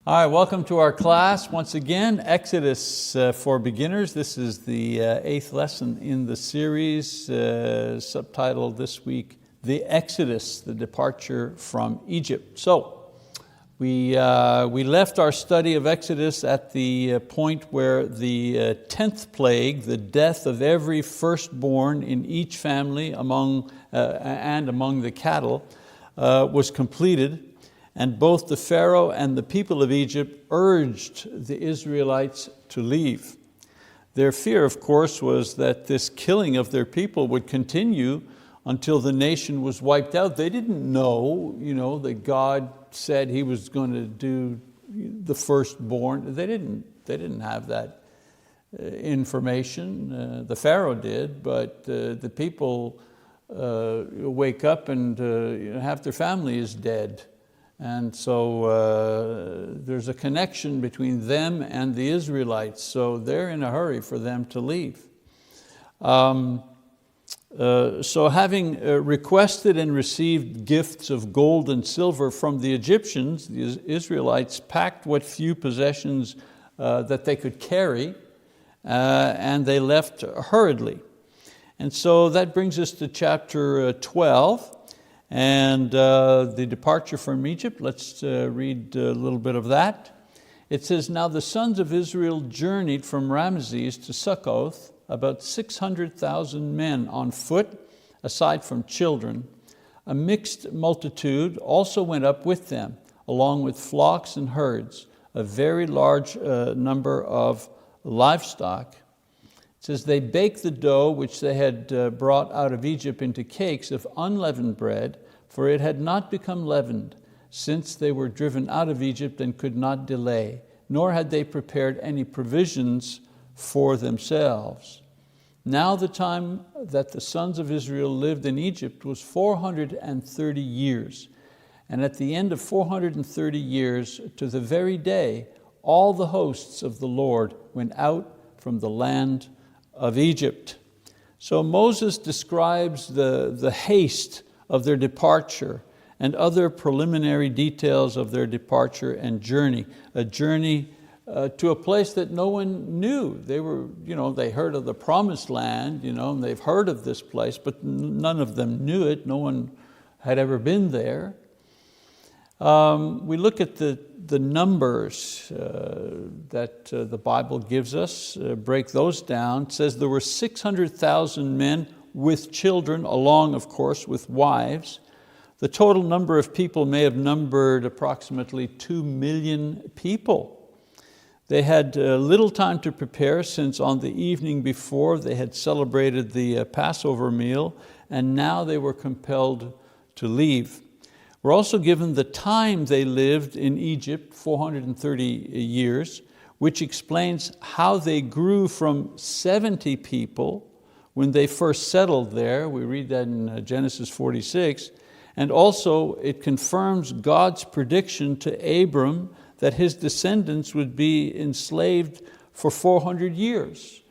All right, welcome to our class. Once again, Exodus for beginners. This is the 8th lesson in the series, subtitled this week, The Exodus, the Departure from Egypt. So, we left our study of Exodus at the point where the 10th plague, the death of every firstborn in each family and among the cattle, was completed. And both the Pharaoh and the people of Egypt urged the Israelites to leave. Their fear, of course, was that this killing of their people would continue until the nation was wiped out. They didn't know, that God said He was going to do the firstborn. They didn't have that information. The Pharaoh did, but the people wake up and half their family is dead. And so there's a connection between them and the Israelites, so they're in a hurry for them to leave. So having requested and received gifts of gold and silver from the Egyptians, the Israelites packed what few possessions that they could carry, and they left hurriedly. And so that brings us to chapter 12. And the departure from Egypt, let's read a little bit of that. It says, "Now the sons of Israel journeyed from Ramses to Succoth, about 600,000 men on foot, aside from children. A mixed multitude also went up with them, along with flocks and herds, a very large number of livestock. It says, they baked the dough which they had brought out of Egypt into cakes of unleavened bread, for it had not become leavened, since they were driven out of Egypt and could not delay, nor had they prepared any provisions for themselves. Now the time that the sons of Israel lived in Egypt was 430 years. And at the end of 430 years, to the very day, all the hosts of the Lord went out from the land of Egypt." So Moses describes the haste of their departure and other preliminary details of their departure and journey, a journey to a place that no one knew. They were, they heard of the promised land, and they've heard of this place, but none of them knew it. No one had ever been there. We look at the numbers that the Bible gives us, break those down. It says there were 600,000 men with children, along, of course, with wives. The total number of people may have numbered approximately 2 million people. They had little time to prepare, since on the evening before they had celebrated the Passover meal, and now they were compelled to leave. We're also given the time they lived in Egypt, 430 years, which explains how they grew from 70 people when they first settled there. We read that in Genesis 46. And also it confirms God's prediction to Abram that his descendants would be enslaved for 400 years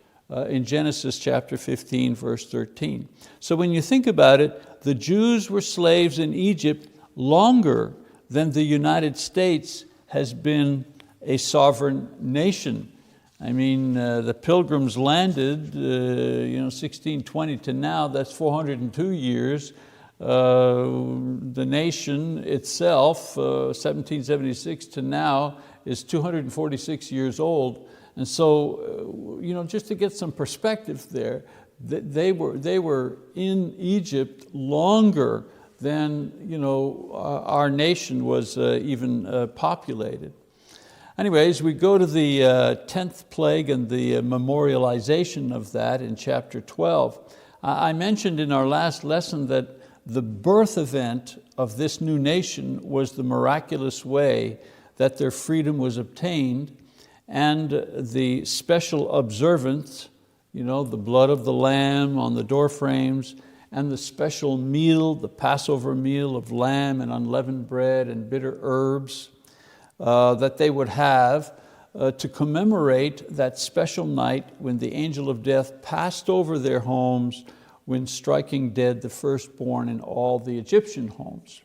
in Genesis chapter 15, verse 13. So when you think about it, the Jews were slaves in Egypt longer than the United States has been a sovereign nation. I mean, the Pilgrims landed, 1620 to now, that's 402 years. The nation itself, 1776 to now, is 246 years old. And so, just to get some perspective there, they were in Egypt longer than our nation was even populated. Anyways, we go to the 10th plague and the memorialization of that in chapter 12. I mentioned in our last lesson that the birth event of this new nation was the miraculous way that their freedom was obtained, and the special observance, the blood of the lamb on the door frames, and the special meal, the Passover meal of lamb and unleavened bread and bitter herbs that they would have to commemorate that special night when the angel of death passed over their homes when striking dead the firstborn in all the Egyptian homes.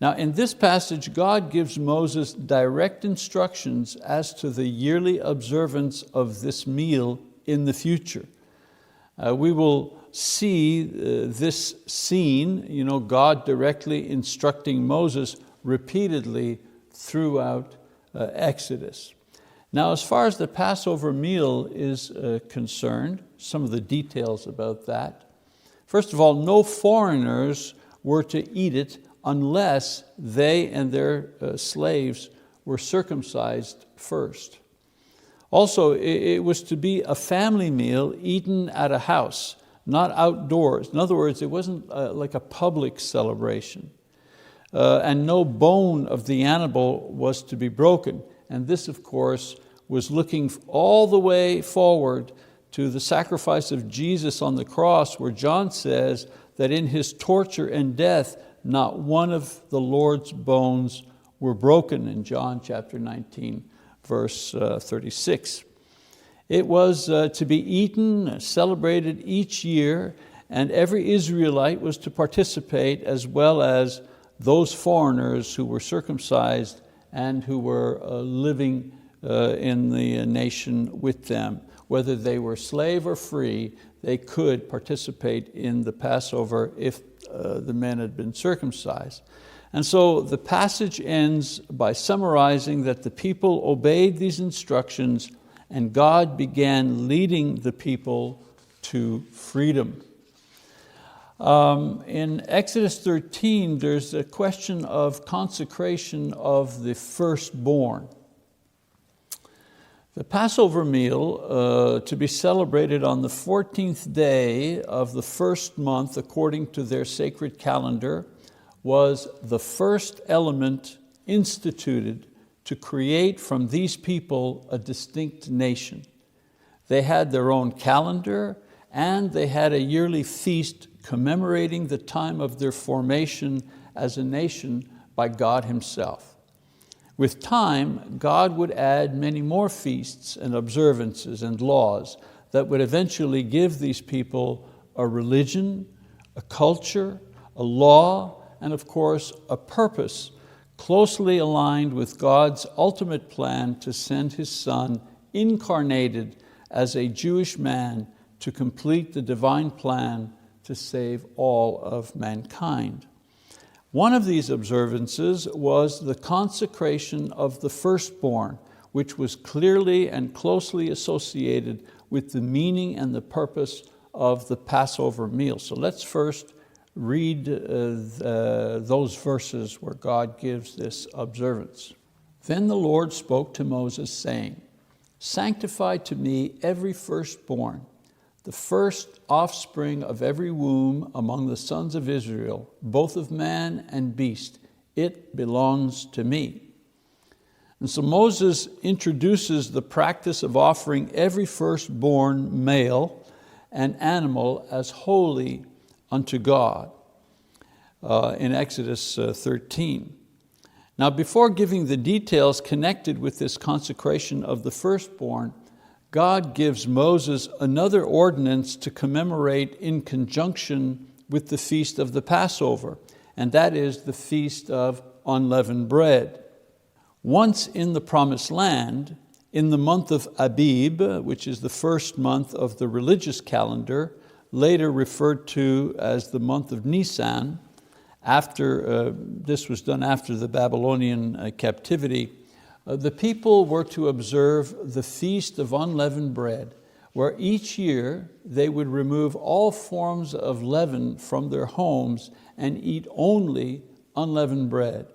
Now in this passage, God gives Moses direct instructions as to the yearly observance of this meal in the future. We will see this scene, God directly instructing Moses repeatedly throughout Exodus. Now, as far as the Passover meal is concerned, some of the details about that. First of all, no foreigners were to eat it unless they and their slaves were circumcised first. Also, it was to be a family meal eaten at a house, not outdoors. In other words, it wasn't like a public celebration. And no bone of the animal was to be broken. And this, of course, was looking all the way forward to the sacrifice of Jesus on the cross, where John says that in his torture and death, not one of the Lord's bones were broken, in John chapter 19, verse 36. It was to be eaten, celebrated each year, and every Israelite was to participate, as well as those foreigners who were circumcised and who were living in the nation with them. Whether they were slave or free, they could participate in the Passover if the men had been circumcised. And so the passage ends by summarizing that the people obeyed these instructions and God began leading the people to freedom. In Exodus 13, there's a question of consecration of the firstborn. The Passover meal, to be celebrated on the 14th day of the first month according to their sacred calendar, was the first element instituted to create from these people a distinct nation. They had their own calendar and they had a yearly feast commemorating the time of their formation as a nation by God Himself. With time, God would add many more feasts and observances and laws that would eventually give these people a religion, a culture, a law, and of course, a purpose closely aligned with God's ultimate plan to send His Son incarnated as a Jewish man to complete the divine plan to save all of mankind. One of these observances was the consecration of the firstborn, which was clearly and closely associated with the meaning and the purpose of the Passover meal. So let's first read those verses where God gives this observance. Then the Lord spoke to Moses, saying, "Sanctify to me every firstborn, the first offspring of every womb among the sons of Israel, both of man and beast. It belongs to me." And so Moses introduces the practice of offering every firstborn male and animal as holy unto God in Exodus 13. Now, before giving the details connected with this consecration of the firstborn, God gives Moses another ordinance to commemorate in conjunction with the feast of the Passover, and that is the feast of unleavened bread. Once in the promised land, in the month of Abib, which is the first month of the religious calendar, later referred to as the month of Nisan, this was done after the Babylonian captivity, the people were to observe the Feast of Unleavened Bread, where each year they would remove all forms of leaven from their homes and eat only unleavened bread.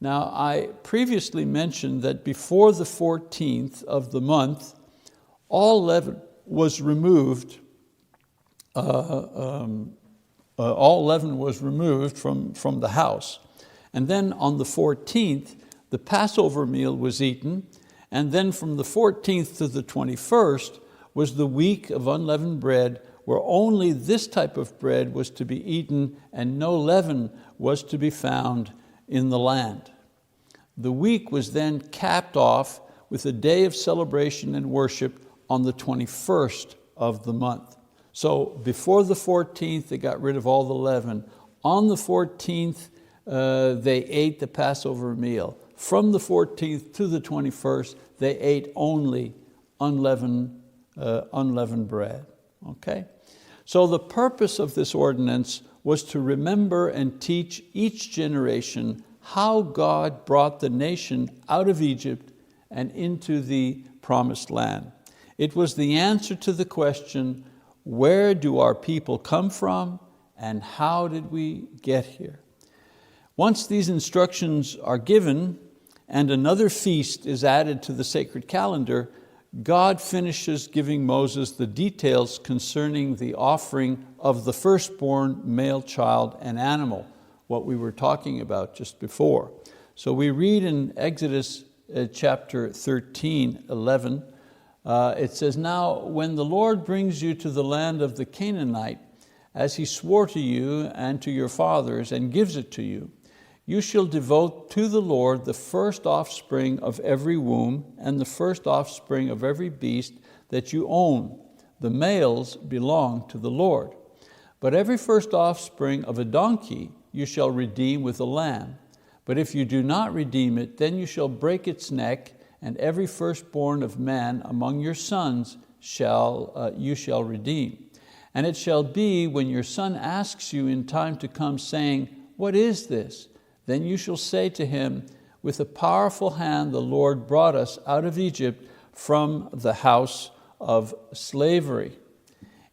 Now, I previously mentioned that before the 14th of the month, all leaven was removed. All leaven was removed from the house. And then on the 14th, the Passover meal was eaten, and then from the 14th to the 21st was the week of unleavened bread, where only this type of bread was to be eaten and no leaven was to be found in the land. The week was then capped off with a day of celebration and worship on the 21st of the month. So before the 14th, they got rid of all the leaven. On the 14th, they ate the Passover meal. From the 14th to the 21st, they ate only unleavened bread. Okay? So the purpose of this ordinance was to remember and teach each generation how God brought the nation out of Egypt and into the promised land. It was the answer to the question, where do our people come from and how did we get here? Once these instructions are given and another feast is added to the sacred calendar, God finishes giving Moses the details concerning the offering of the firstborn male child and animal, what we were talking about just before. So we read in Exodus chapter 13:11, it says, "Now when the Lord brings you to the land of the Canaanite, as He swore to you and to your fathers, and gives it to you, you shall devote to the Lord the first offspring of every womb and the first offspring of every beast that you own. The males belong to the Lord. But every first offspring of a donkey you shall redeem with a lamb. But if you do not redeem it, then you shall break its neck, and every firstborn of man among your sons you shall redeem. And it shall be when your son asks you in time to come, saying, 'What is this?' Then you shall say to him, 'With a powerful hand the Lord brought us out of Egypt from the house of slavery.'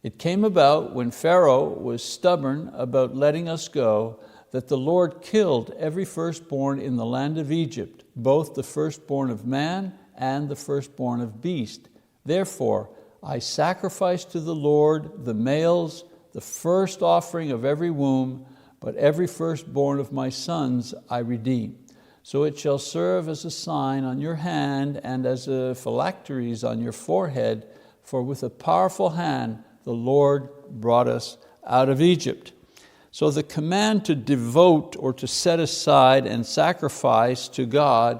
It came about when Pharaoh was stubborn about letting us go, that the Lord killed every firstborn in the land of Egypt, both the firstborn of man and the firstborn of beast. Therefore I sacrifice to the Lord the males, the first offering of every womb, but every firstborn of my sons I redeem. So it shall serve as a sign on your hand and as a phylacteries on your forehead, for with a powerful hand the Lord brought us out of Egypt." So the command to devote or to set aside and sacrifice to God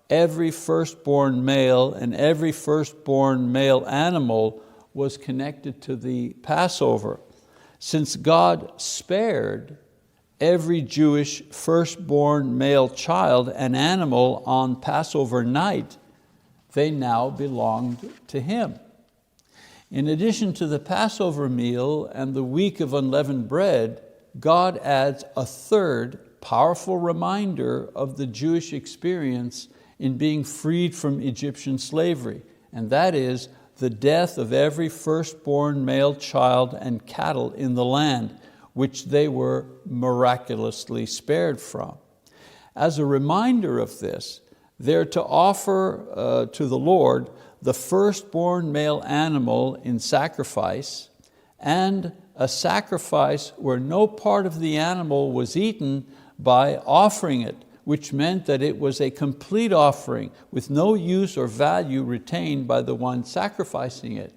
every firstborn male and every firstborn male animal was connected to the Passover. Since God spared every Jewish firstborn male child and animal on Passover night, they now belonged to Him. In addition to the Passover meal and the week of unleavened bread, God adds a third powerful reminder of the Jewish experience in being freed from Egyptian slavery, and that is the death of every firstborn male child and cattle in the land, which they were miraculously spared from. As a reminder of this, they're to offer to the Lord the firstborn male animal in sacrifice, and a sacrifice where no part of the animal was eaten by offering it, which meant that it was a complete offering with no use or value retained by the one sacrificing it.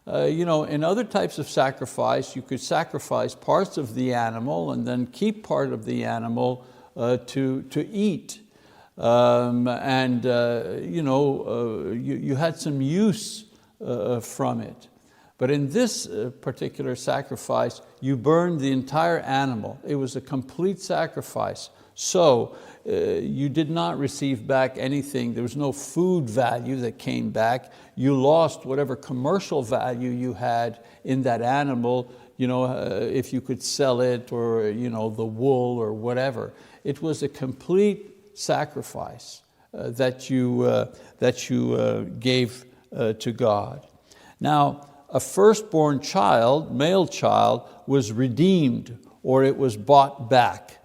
In other types of sacrifice, you could sacrifice parts of the animal and then keep part of the animal to eat. You had some use from it. But in this particular sacrifice, you burned the entire animal. It was a complete sacrifice. So you did not receive back anything. There was no food value that came back. You lost whatever commercial value you had in that animal, if you could sell it, or the wool or whatever. It was a complete sacrifice that you gave to God. Now, a firstborn child, male child, was redeemed, or it was bought back.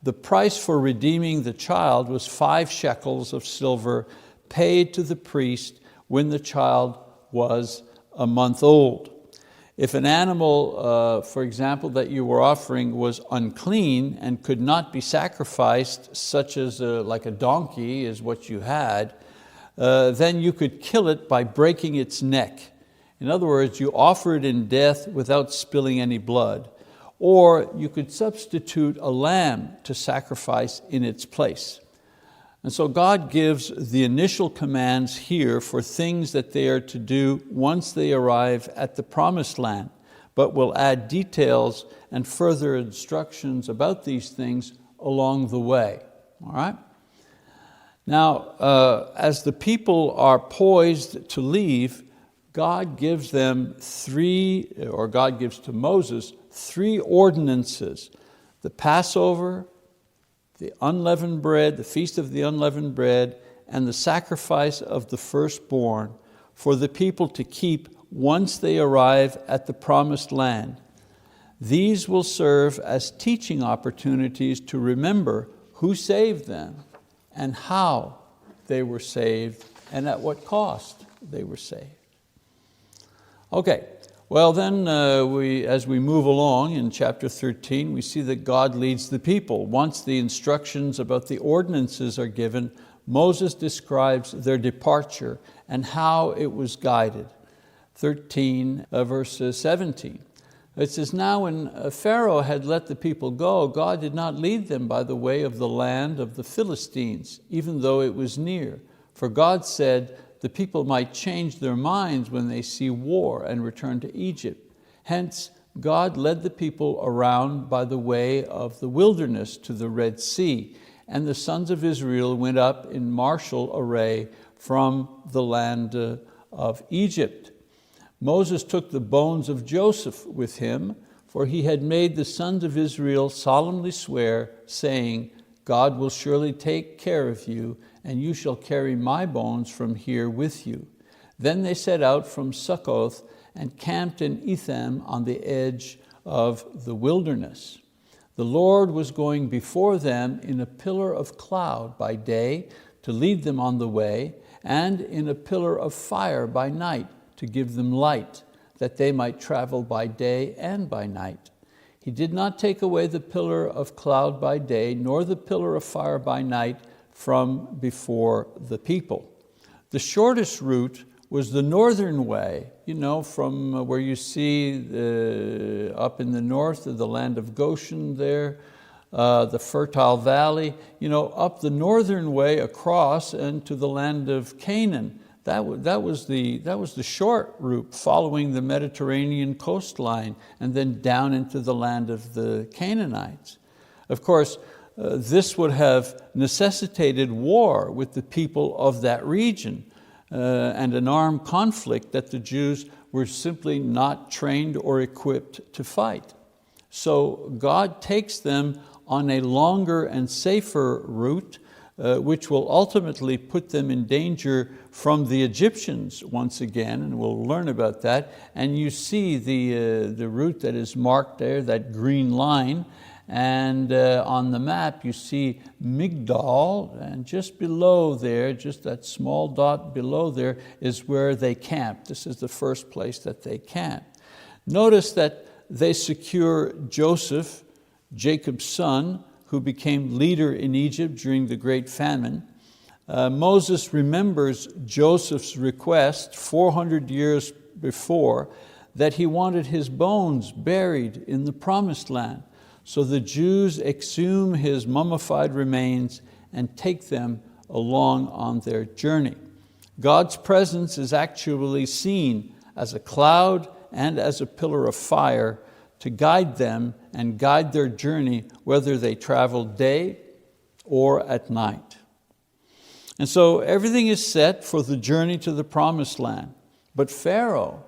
The price for redeeming the child was 5 shekels of silver paid to the priest when the child was a month old. If an animal, for example, that you were offering was unclean and could not be sacrificed, such as like a donkey is what you had, then you could kill it by breaking its neck. In other words, you offer it in death without spilling any blood. Or you could substitute a lamb to sacrifice in its place. And so God gives the initial commands here for things that they are to do once they arrive at the promised land, but will add details and further instructions about these things along the way. All right? Now, as the people are poised to leave, God gives to Moses three ordinances: the Passover, the unleavened bread, the feast of the unleavened bread, and the sacrifice of the firstborn for the people to keep once they arrive at the promised land. These will serve as teaching opportunities to remember who saved them and how they were saved and at what cost they were saved. Okay, well then as we move along in chapter 13, we see that God leads the people. Once the instructions about the ordinances are given, Moses describes their departure and how it was guided. 13 verse 17. It says, "Now when Pharaoh had let the people go, God did not lead them by the way of the land of the Philistines, even though it was near. For God said, the people might change their minds when they see war and return to Egypt. Hence, God led the people around by the way of the wilderness to the Red Sea, and the sons of Israel went up in martial array from the land of Egypt. Moses took the bones of Joseph with him, for he had made the sons of Israel solemnly swear, saying, God will surely take care of you, and you shall carry my bones from here with you. Then they set out from Succoth and camped in Etham on the edge of the wilderness. The Lord was going before them in a pillar of cloud by day to lead them on the way, and in a pillar of fire by night to give them light, that they might travel by day and by night. He did not take away the pillar of cloud by day, nor the pillar of fire by night from before the people. The shortest route was the northern way, from where you see up in the north of the land of Goshen there, the fertile valley, up the northern way across and to the land of Canaan. That was the short route, following the Mediterranean coastline and then down into the land of the Canaanites. Of course, this would have necessitated war with the people of that region and an armed conflict that the Jews were simply not trained or equipped to fight. So God takes them on a longer and safer route, which will ultimately put them in danger from the Egyptians once again, and we'll learn about that. And you see the route that is marked there, that green line, and on the map you see Migdal, and just below there, just that small dot below there, is where they camped. This is the first place that they camped. Notice that they secure Joseph, Jacob's son, who became leader in Egypt during the great famine. Moses remembers Joseph's request 400 years before that he wanted his bones buried in the promised land. So the Jews exhume his mummified remains and take them along on their journey. God's presence is actually seen as a cloud and as a pillar of fire to guide them and guide their journey, whether they travel day or at night. And so everything is set for the journey to the promised land. But Pharaoh,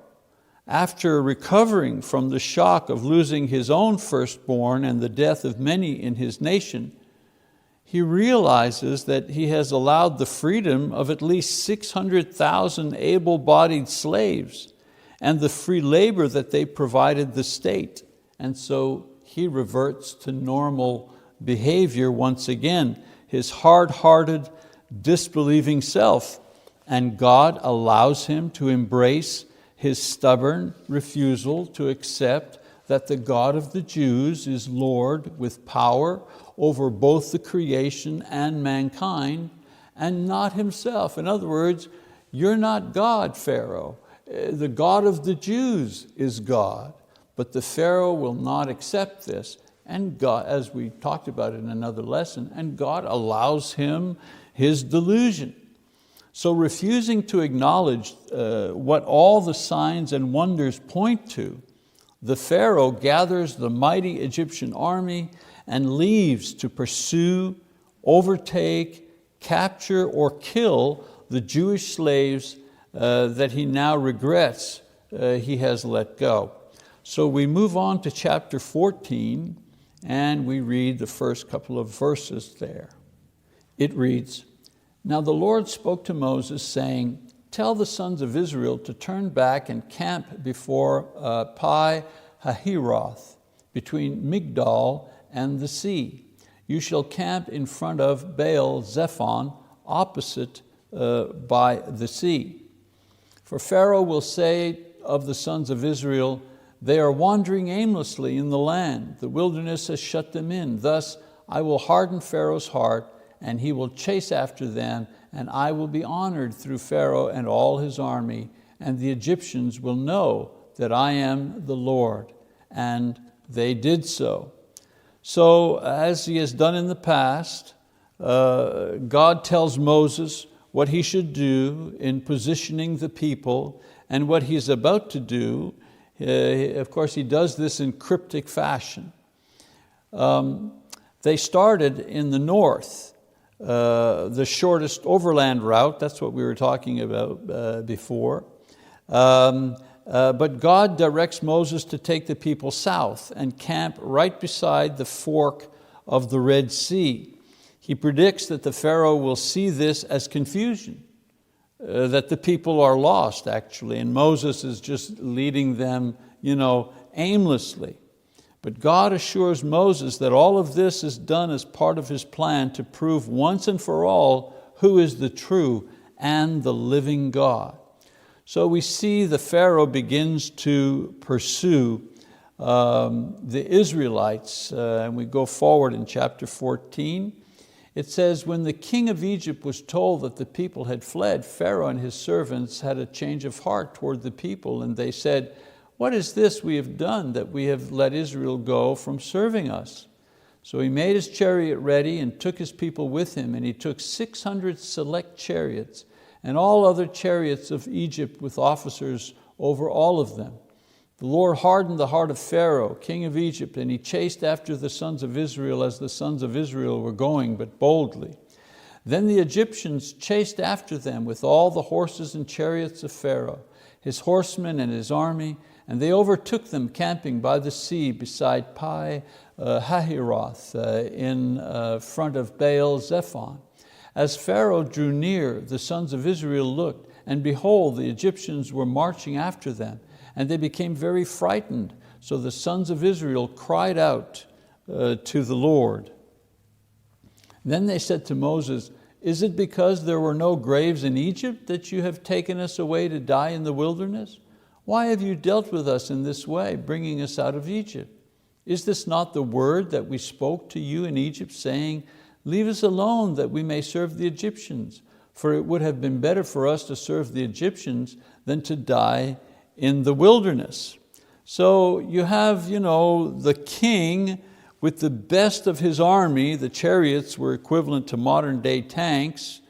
after recovering from the shock of losing his own firstborn and the death of many in his nation, he realizes that he has allowed the freedom of at least 600,000 able-bodied slaves and the free labor that they provided the state. And so he reverts to normal behavior once again, his hard-hearted, disbelieving self, and God allows him to embrace his stubborn refusal to accept that the God of the Jews is Lord with power over both the creation and mankind, and not himself. In other words, you're not God, Pharaoh. The God of the Jews is God. But the Pharaoh will not accept this, and God, as we talked about in another lesson, and God allows him his delusion. So refusing to acknowledge what all the signs and wonders point to, the Pharaoh gathers the mighty Egyptian army and leaves to pursue, overtake, capture, or kill the Jewish slaves that he now regrets he has let go. So we move on to chapter 14, and we read the first couple of verses there. It reads, "Now the Lord spoke to Moses, saying, Tell the sons of Israel to turn back and camp before Pi-hahiroth, between Migdol and the sea. You shall camp in front of Baal-zephon, opposite by the sea. For Pharaoh will say of the sons of Israel, They are wandering aimlessly in the land. The wilderness has shut them in. Thus I will harden Pharaoh's heart, and he will chase after them, and I will be honored through Pharaoh and all his army, and the Egyptians will know that I am the Lord." And they did so. So as he has done in the past, God tells Moses what he should do in positioning the people, and what he's about to do. Of course, he does this in cryptic fashion. They started in the north, the shortest overland route. That's what we were talking about before. But God directs Moses to take the people south and camp right beside the fork of the Red Sea. He predicts that the Pharaoh will see this as confusion, that the people are lost actually, and Moses is just leading them aimlessly. But God assures Moses that all of this is done as part of his plan to prove once and for all who is the true and the living God. So we see the Pharaoh begins to pursue the Israelites, and we go forward in chapter 14. It says, "When the king of Egypt was told that the people had fled, Pharaoh and his servants had a change of heart toward the people, and they said, 'What is this we have done, that we have let Israel go from serving us?' So he made his chariot ready and took his people with him, and he took 600 select chariots and all other chariots of Egypt with officers over all of them. The Lord hardened the heart of Pharaoh, king of Egypt, and he chased after the sons of Israel as the sons of Israel were going, but boldly. Then the Egyptians chased after them with all the horses and chariots of Pharaoh, his horsemen and his army, and they overtook them camping by the sea beside Pi-hahiroth in front of Baal-zephon. As Pharaoh drew near, the sons of Israel looked, and behold, the Egyptians were marching after them, and they became very frightened. So the sons of Israel cried out to the Lord. Then they said to Moses, "Is it because there were no graves in Egypt that you have taken us away to die in the wilderness? Why have you dealt with us in this way, bringing us out of Egypt? Is this not the word that we spoke to you in Egypt, saying, 'Leave us alone that we may serve the Egyptians'? For it would have been better for us to serve the Egyptians than to die in the wilderness." So you have the king with the best of his army. The chariots were equivalent to modern day tanks,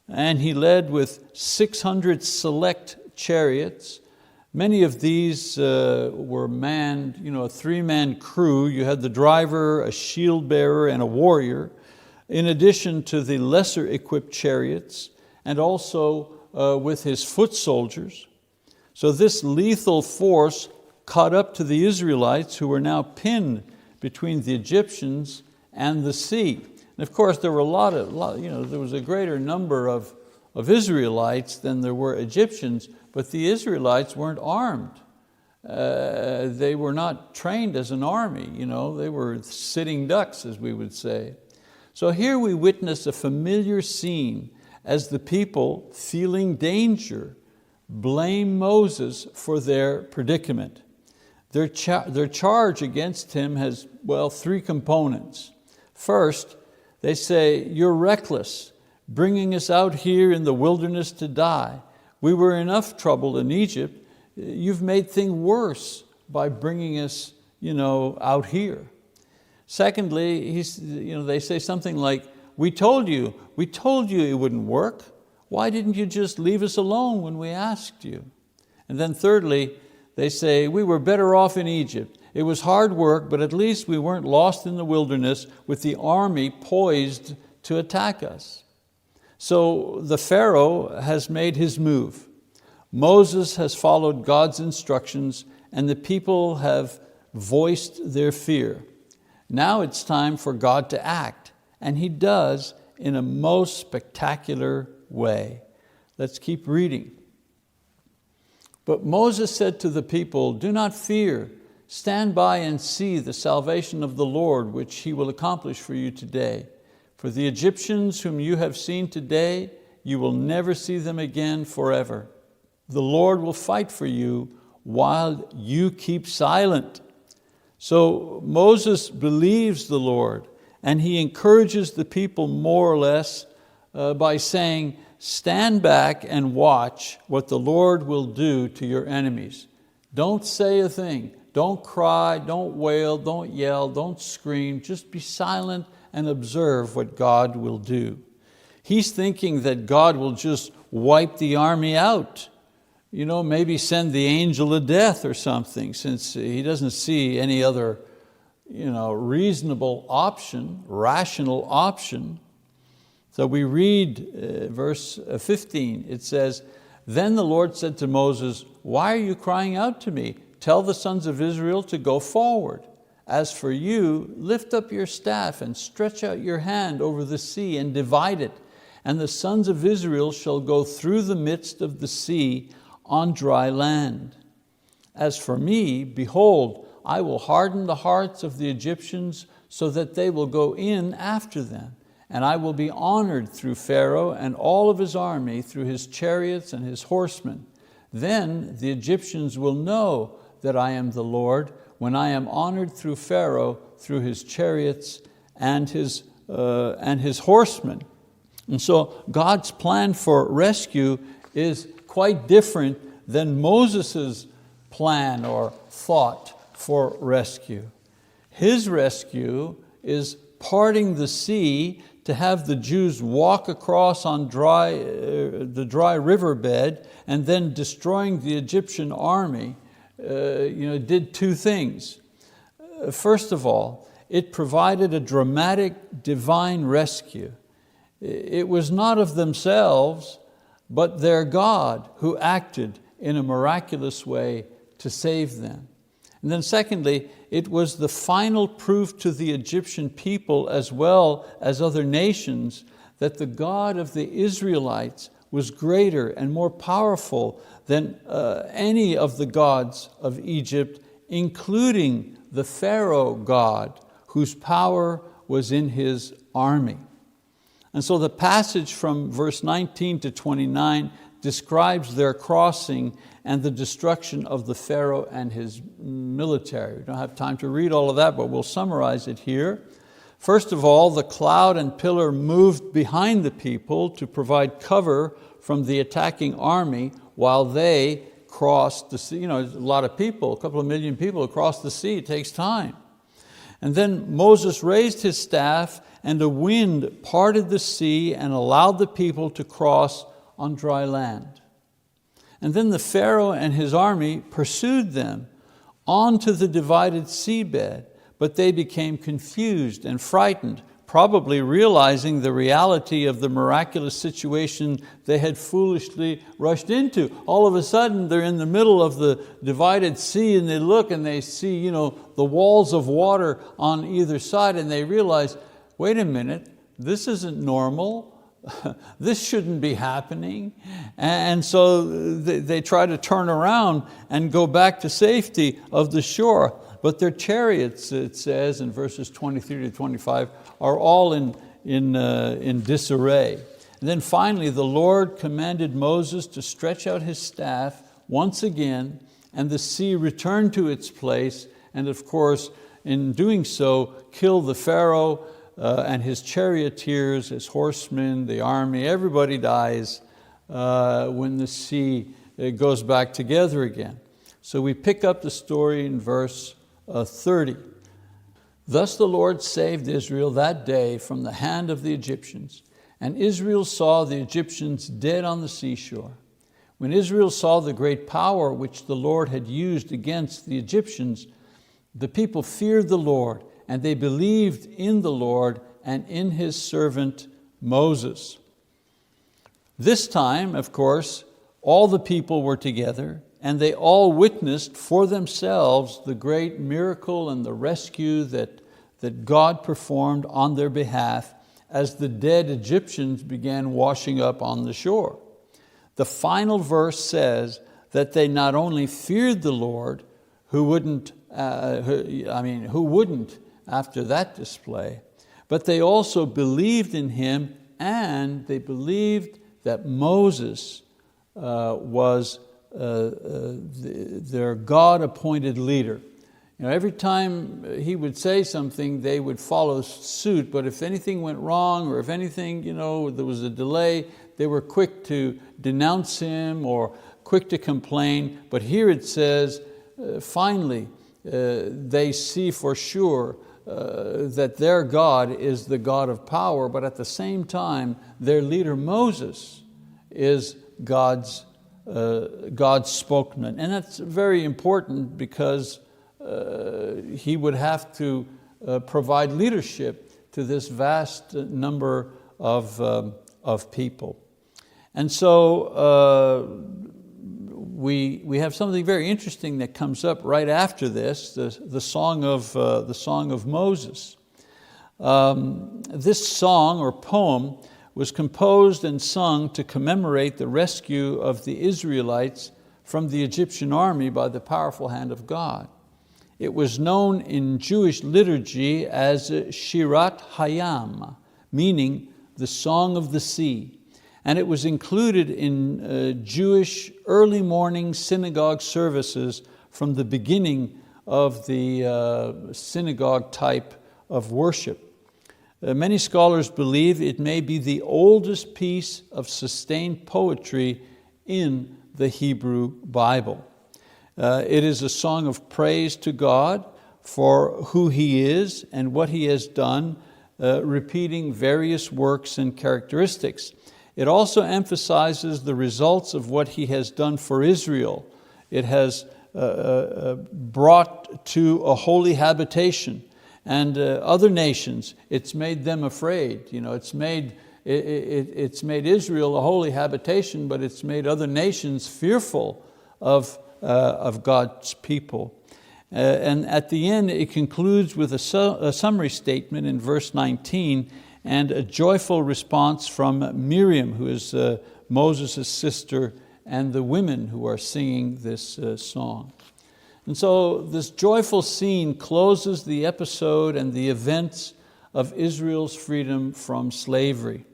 and he led with 600 select chariots. Many of these were manned, a 3-man crew. You had the driver, a shield bearer, and a warrior, in addition to the lesser equipped chariots, and also with his foot soldiers. So this lethal force caught up to the Israelites, who were now pinned between the Egyptians and the sea. And of course, there were there was a greater number of Israelites than there were Egyptians, but the Israelites weren't armed. They were not trained as an army. They were sitting ducks, as we would say. So here we witness a familiar scene as the people, feeling danger, blame Moses for their predicament. Their charge against him has, 3 components. First, they say, "You're reckless, bringing us out here in the wilderness to die. We were enough trouble in Egypt. You've made things worse by bringing us out here." Secondly, they say something like, we told you it wouldn't work. Why didn't you just leave us alone when we asked you?" And then thirdly, they say, "We were better off in Egypt, It was hard work, but at least we weren't lost in the wilderness with the army poised to attack us. So the Pharaoh has made his move. Moses has followed God's instructions, and the people have voiced their fear. Now it's time for God to act, and He does in a most spectacular way. Let's keep reading. But Moses said to the people, "Do not fear. Stand by and see the salvation of the Lord, which He will accomplish for you today. For the Egyptians whom you have seen today, you will never see them again forever. The Lord will fight for you while you keep silent." So Moses believes the Lord, and he encourages the people more or less by saying, "Stand back and watch what the Lord will do to your enemies. Don't say a thing. Don't cry, don't wail, don't yell, don't scream. Just be silent and observe what God will do." He's thinking that God will just wipe the army out. Maybe send the angel of death or something, since he doesn't see any other reasonable option, rational option. So we read verse 15, it says, "Then the Lord said to Moses, 'Why are you crying out to me? Tell the sons of Israel to go forward. As for you, lift up your staff and stretch out your hand over the sea and divide it, and the sons of Israel shall go through the midst of the sea on dry land. As for me, behold, I will harden the hearts of the Egyptians so that they will go in after them. And I will be honored through Pharaoh and all of his army, through his chariots and his horsemen. Then the Egyptians will know that I am the Lord, when I am honored through Pharaoh, through his chariots and his horsemen." And so God's plan for rescue is quite different than Moses' plan or thought for rescue. His rescue is parting the sea to have the Jews walk across on the dry riverbed, and then destroying the Egyptian army. Did two things. First of all, it provided a dramatic divine rescue. It was not of themselves, but their God who acted in a miraculous way to save them. And then secondly, it was the final proof to the Egyptian people as well as other nations that the God of the Israelites was greater and more powerful than any of the gods of Egypt, including the Pharaoh God, whose power was in his army. And so the passage from verse 19 to 29 describes their crossing and the destruction of the Pharaoh and his military. We don't have time to read all of that, but we'll summarize it here. First of all, the cloud and pillar moved behind the people to provide cover from the attacking army while they crossed the sea. A lot of people, a couple of million people across the sea, it takes time. And then Moses raised his staff, and a wind parted the sea and allowed the people to cross on dry land. And then the Pharaoh and his army pursued them onto the divided seabed, but they became confused and frightened, probably realizing the reality of the miraculous situation they had foolishly rushed into. All of a sudden, they're in the middle of the divided sea, and they look and they see the walls of water on either side, and they realize, wait a minute, this isn't normal. This shouldn't be happening. And so they try to turn around and go back to safety of the shore. But their chariots, it says in verses 23 to 25, are all in disarray. And then finally, the Lord commanded Moses to stretch out his staff once again, and the sea returned to its place, and of course, in doing so, kill the Pharaoh and his charioteers, his horsemen, the army. Everybody dies when the sea goes back together again. So we pick up the story in verse 30. Thus the Lord saved Israel that day from the hand of the Egyptians, and Israel saw the Egyptians dead on the seashore. When Israel saw the great power which the Lord had used against the Egyptians, The people feared the Lord, and they believed in the Lord and in His servant Moses. This time, of course, all the people were together, and they all witnessed for themselves the great miracle and the rescue that God performed on their behalf as the dead Egyptians began washing up on the shore. The final verse says that they not only feared the Lord, who wouldn't after that display, but they also believed in Him, and they believed that Moses was their God-appointed leader. Every time he would say something, they would follow suit, but if anything went wrong, or if anything, there was a delay, they were quick to denounce him or quick to complain. But here it says, finally, they see for sure that their God is the God of power, but at the same time, their leader Moses is God's spokesman. And that's very important because he would have to provide leadership to this vast number of people. And so we have something very interesting that comes up right after this, the song of Moses. This song or poem was composed and sung to commemorate the rescue of the Israelites from the Egyptian army by the powerful hand of God. It was known in Jewish liturgy as Shirat Hayam, meaning the song of the sea. And it was included in Jewish early morning synagogue services from the beginning of the synagogue type of worship. Many scholars believe it may be the oldest piece of sustained poetry in the Hebrew Bible. It is a song of praise to God for who He is and what He has done, repeating various works and characteristics. It also emphasizes the results of what He has done for Israel. It has brought to a holy habitation, and other nations, it's made them afraid. It's made Israel a holy habitation, but it's made other nations fearful of God's people. And at the end, it concludes with a summary statement in verse 19 and a joyful response from Miriam, who is Moses' sister, and the women who are singing this song. And so this joyful scene closes the episode and the events of Israel's freedom from slavery.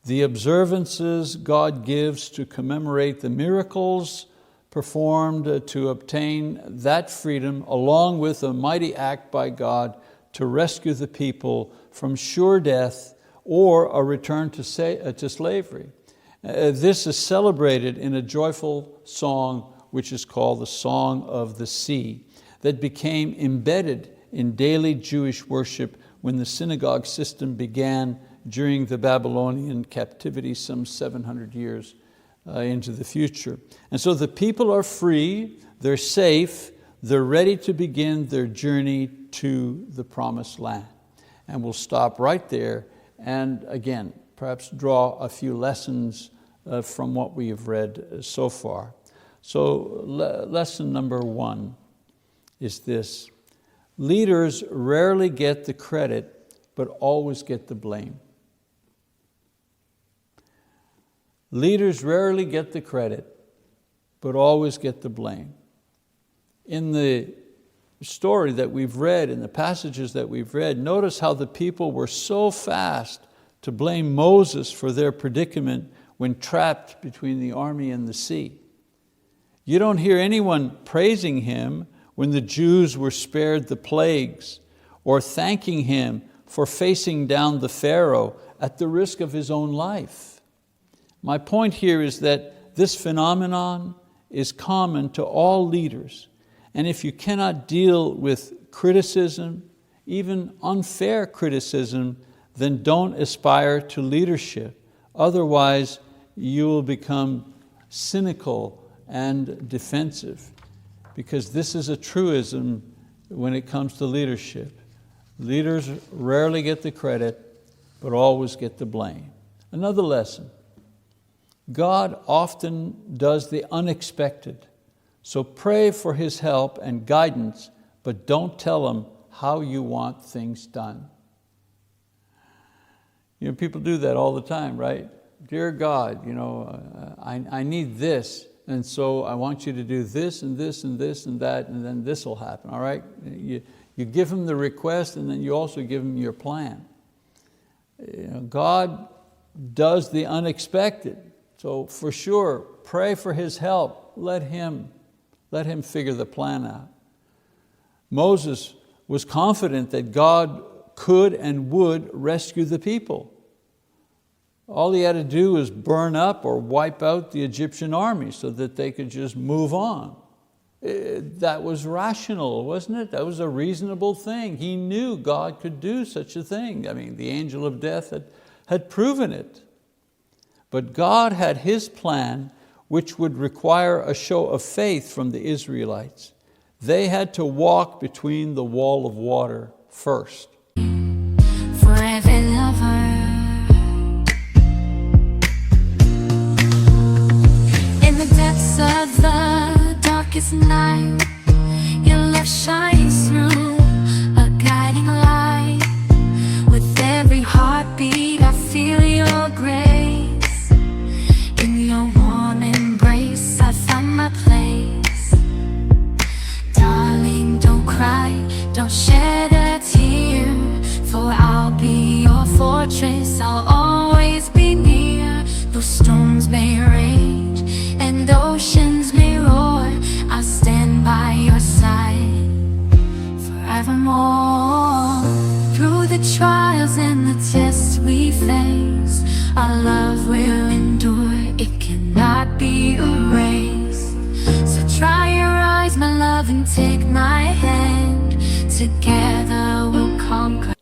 The observances God gives to commemorate the miracles performed to obtain that freedom, along with a mighty act by God to rescue the people from sure death or a return to slavery. This is celebrated in a joyful song which is called the Song of the Sea, that became embedded in daily Jewish worship when the synagogue system began during the Babylonian captivity some 700 years into the future. And so the people are free, they're safe, they're ready to begin their journey to the promised land. And we'll stop right there and again, perhaps draw a few lessons from what we have read so far. So lesson number 1 is this: leaders rarely get the credit, but always get the blame. Leaders rarely get the credit, but always get the blame. In the story that we've read, in the passages that we've read, notice how the people were so fast to blame Moses for their predicament when trapped between the army and the sea. You don't hear anyone praising him when the Jews were spared the plagues, or thanking him for facing down the Pharaoh at the risk of his own life. My point here is that this phenomenon is common to all leaders. And if you cannot deal with criticism, even unfair criticism, then don't aspire to leadership. Otherwise, you will become cynical and defensive, because this is a truism when it comes to leadership. Leaders rarely get the credit, but always get the blame. Another lesson, God often does the unexpected. So pray for His help and guidance, but don't tell Him how you want things done. You know, people do that all the time, right? Dear God, I need this, and so I want you to do this and this and this and that, and then this will happen, all right? You give Him the request, and then you also give Him your plan. God does the unexpected. So for sure, pray for His help. Let Him figure the plan out. Moses was confident that God could and would rescue the people. All he had to do was burn up or wipe out the Egyptian army so that they could just move on. That was rational, wasn't it? That was a reasonable thing. He knew God could do such a thing. I mean, the angel of death had proven it. But God had His plan, which would require a show of faith from the Israelites. They had to walk between the wall of water first. Forever lover. In the depths of the darkest night, your love shines through, a guiding light. With every heartbeat I feel your grace. In your warm embrace I find my place. Darling, don't cry, don't shed a tear, for I'll be your fortress, I'll always be near. Though storms may rage and oceans may roar, I'll stand by your side forevermore. Through the trials and the tests we face, our love will endure, it cannot be erased. So dry your eyes, my love, and take my hand. Together we'll conquer.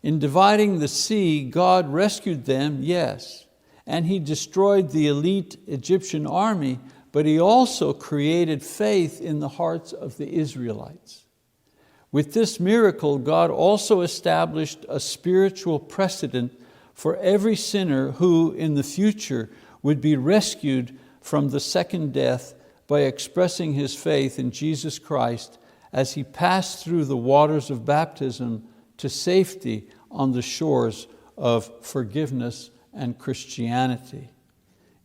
In dividing the sea, God rescued them, yes, and He destroyed the elite Egyptian army, but He also created faith in the hearts of the Israelites. With this miracle, God also established a spiritual precedent for every sinner who, in the future, would be rescued from the second death by expressing his faith in Jesus Christ as he passed through the waters of baptism to safety on the shores of forgiveness and Christianity.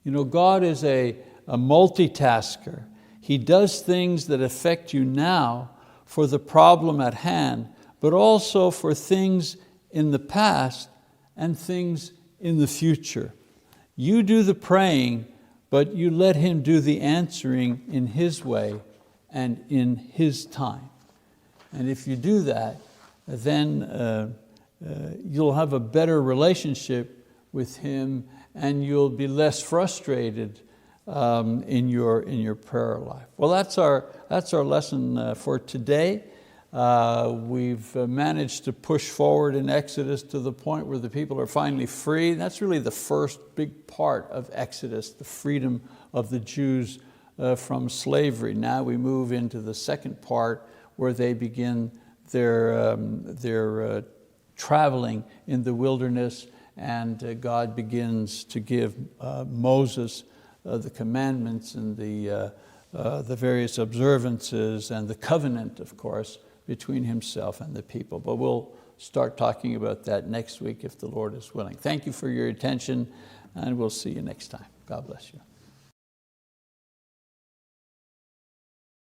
God is a multitasker. He does things that affect you now for the problem at hand, but also for things in the past and things in the future. You do the praying, but you let Him do the answering in His way and in His time. And if you do that, then you'll have a better relationship with Him, and you'll be less frustrated in your prayer life. Well, that's our lesson for today. We've managed to push forward in Exodus to the point where the people are finally free. That's really the first big part of Exodus, the freedom of the Jews from slavery. Now we move into the second part where they begin their traveling in the wilderness, and God begins to give Moses the commandments and the various observances and the covenant, of course, between Himself and the people. But we'll start talking about that next week if the Lord is willing. Thank you for your attention, and we'll see you next time. God bless you.